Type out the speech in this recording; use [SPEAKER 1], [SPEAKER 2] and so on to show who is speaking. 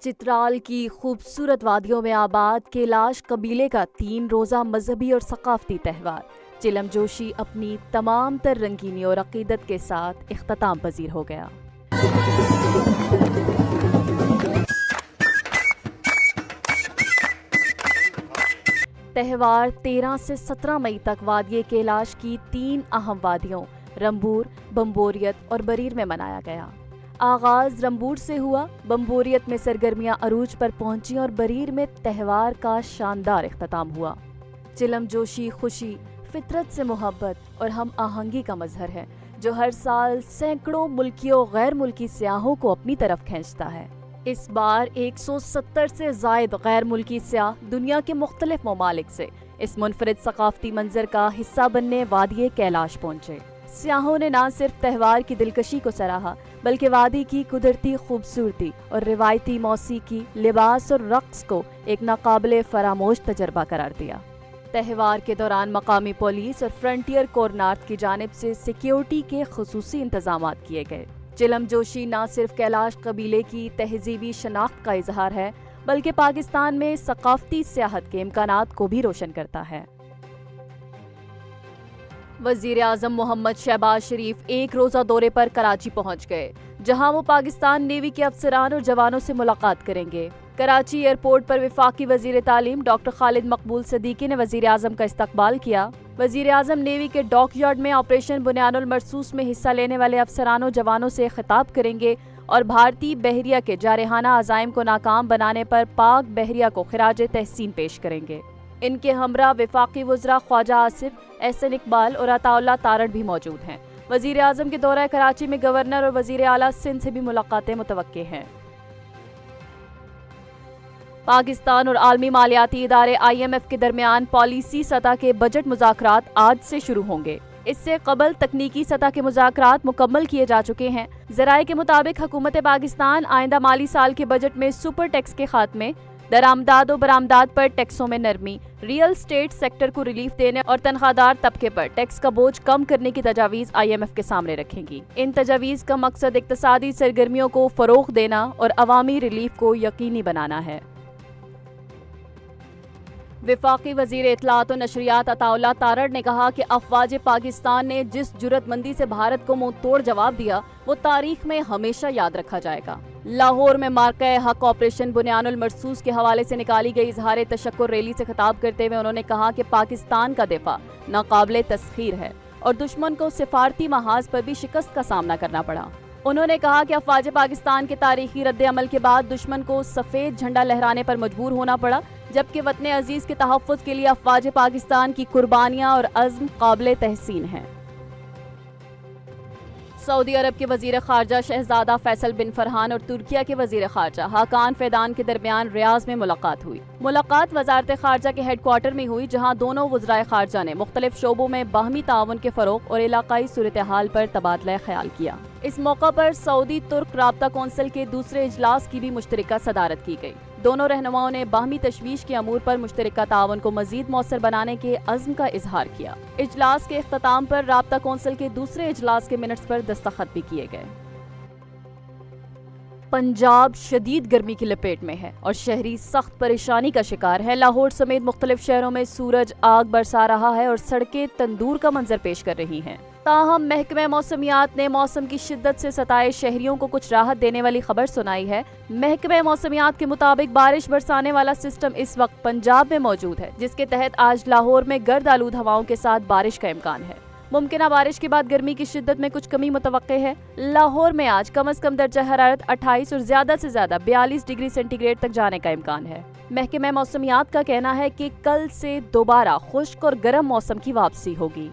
[SPEAKER 1] चित्राल की खूबसूरत वादियों में आबाद कैलाश कबीले का 3 रोज़ा मजहबी और सकाफती त्यौहार चिलम जोशी अपनी तमाम तर रंगीनी और अकीदत के साथ इख्तिताम पजीर हो गया। त्यौहार 13 से 17 मई तक वादिये कैलाश की 3 अहम वादियों रंबूर, बम्बोरियत और बरीर में मनाया गया। आगाज रंबूर से हुआ, बम्बोरियत में सरगर्मियां अरूज पर पहुंची और बरीर में त्यौहार का शानदार इख्तिताम हुआ। चिलम जोशी खुशी, फितरत से मोहब्बत और हम आहंगी का मजहर है जो हर साल सैकड़ों मुल्कियों गैर मुल्की सियाहों को अपनी तरफ खींचता है। इस बार 170 से जायद गैर मुल्की सियाह दुनिया के मुख्तलिफ ममालिक से इस मुनफरिद सकाफती मंजर का हिस्सा बनने वादिये कैलाश पहुंचे। सियाहों ने न सिर्फ त्यौहार की दिलकशी को सराहा बल्कि वादी की कुदरती खूबसूरती और रिवायती मौसीकी, लिबास और रक्स को एक नाकाबिले फरामोश तजर्बा करार दिया। त्यौहार के दौरान मकामी पुलिस और फ्रंटियर कोरनार्थ की जानिब से सिक्योरिटी के खुसूसी इंतजामात किए गए। चिलम जोशी न सिर्फ कैलाश कबीले की तहजीबी शनाख्त का इजहार है बल्कि पाकिस्तान में सकाफती सियाहत के इम्कानात को भी रोशन करता है। वजीर आजम मोहम्मद शहबाज शरीफ एक रोजा दौरे पर कराची पहुंच गए, जहां वो पाकिस्तान नेवी के अफसरान और जवानों से मुलाकात करेंगे। कराची एयरपोर्ट पर वफाकी वजीर तालीम डॉक्टर खालिद मकबूल सदीकी ने वजीर आजम का इस्तकबाल किया। वजीर आजम नेवी के डॉक यार्ड में ऑपरेशन बुनियानुल मरसूस में हिस्सा लेने वाले अफसरानों जवानों से खिताब करेंगे और भारतीय बहरिया के जारहाना अज़ाइम को नाकाम बनाने पर पाक बहरिया को खिराज तहसीन पेश करेंगे। इनके हमरा वफाकी वज़रा ख्वाजा आसिफ, एहसन इकबाल और अताउल्लाह तारड़ भी मौजूद हैं। वजीर आजम के दौरा कराची में गवर्नर और वजीर आला सिंध से भी मुलाकातें मुतवक्के हैं। पाकिस्तान और आलमी मालियाती इदारे IMF के दरमियान पॉलिसी सतह के बजट मुज़ाकरात आज से शुरू होंगे। इससे कबल तकनीकी सतह के मुज़ाकरात मुकम्मल किए जा चुके हैं। ज़राए के मुताबिक हुकूमत पाकिस्तान आइंदा माली साल के बजट में सुपर टैक्स के खात्मे, दरामदाद और बरामदाद पर टैक्सों में नरमी, रियल स्टेट सेक्टर को रिलीफ देने और तनख्वाहदार तबके पर टैक्स का बोझ कम करने की तजावीज़ IMF के सामने रखेंगी। इन तजावीज़ का मकसद इक्तसादी सरगर्मियों को फ़रोग़ देना और अवामी रिलीफ को यकीनी बनाना है। वफाकी वजीर इत्तलात और नशरियात अताउल्लाह तारड़ ने कहा कि अफवाज पाकिस्तान ने जिस जुर्रतमंदी से भारत को मुंह तोड़ जवाब दिया वो तारीख में हमेशा याद रखा जाएगा। लाहौर में मार्का हक ऑपरेशन बुनियानुल मरसूस के हवाले से निकाली गई इजहार तशक्कुर रैली से खिताब करते हुए उन्होंने कहा कि पाकिस्तान का दिफा नाकाबिले तस्खीर है और दुश्मन को सिफारती महाज पर भी शिकस्त का सामना करना पड़ा। उन्होंने कहा कि अफवाज पाकिस्तान के तारीखी रद्द अमल के बाद दुश्मन को सफेद झंडा लहराने पर मजबूर होना पड़ा, जबकि वतन अजीज के तहफ़्फ़ुज़ के लिए अफवाज पाकिस्तान की कुर्बानियां और अज़्म काबिले तहसीन हैं। सऊदी अरब के वजीर खारजा शहजादा फैसल बिन फरहान और तुर्किया के वजीर खारजा हाकान फैदान के दरमियान रियाज में मुलाकात हुई। मुलाकात वजारत खारजा के हेडक्वार्टर में हुई, जहां दोनों वज़राए खारजा ने मुख्तलिफ शोबों में बाहमी ताउन के फ़रोग़ और इलाकाई सूरत हाल पर तबादला ख्याल किया। इस मौका पर सऊदी तुर्क राब्ता कौंसिल के दूसरे इजलास की भी मुश्तरका सदारत की गई। दोनों रहनुमाओं ने बाहमी तशवीश के अमूर पर मुश्तरका ताउन को मजीद मौसर बनाने के अज़्म का इजहार किया। इजलास के इख्तिताम पर राब्ता कौंसिल के दूसरे इजलास के मिनट्स पर दस्तखत भी किए गए। पंजाब शदीद गर्मी की लपेट में है और शहरी सख्त परेशानी का शिकार है। लाहौर समेत मुख्तलिफ शहरों में सूरज आग बरसा रहा है और सड़कें तंदूर का मंजर पेश कर रही हैं। ताहम महकमे मौसमियात ने मौसम की शिद्दत से सताए शहरियों को कुछ राहत देने वाली खबर सुनाई है। महकमे मौसमियात के मुताबिक बारिश बरसाने वाला सिस्टम इस वक्त पंजाब में मौजूद है, जिसके तहत आज लाहौर में गर्द आलूद हवाओं के साथ बारिश का इम्कान है। मुमकिन बारिश के बाद गर्मी की शिद्दत में कुछ कमी मुतवक्के है। लाहौर में आज कम से कम दर्जा हरारत 28 और ज्यादा से ज्यादा 42 डिग्री सेंटीग्रेड तक जाने का इम्कान है। महकमे मौसमियात का कहना है कि कल से दोबारा खुश्क और गर्म मौसम की वापसी होगी।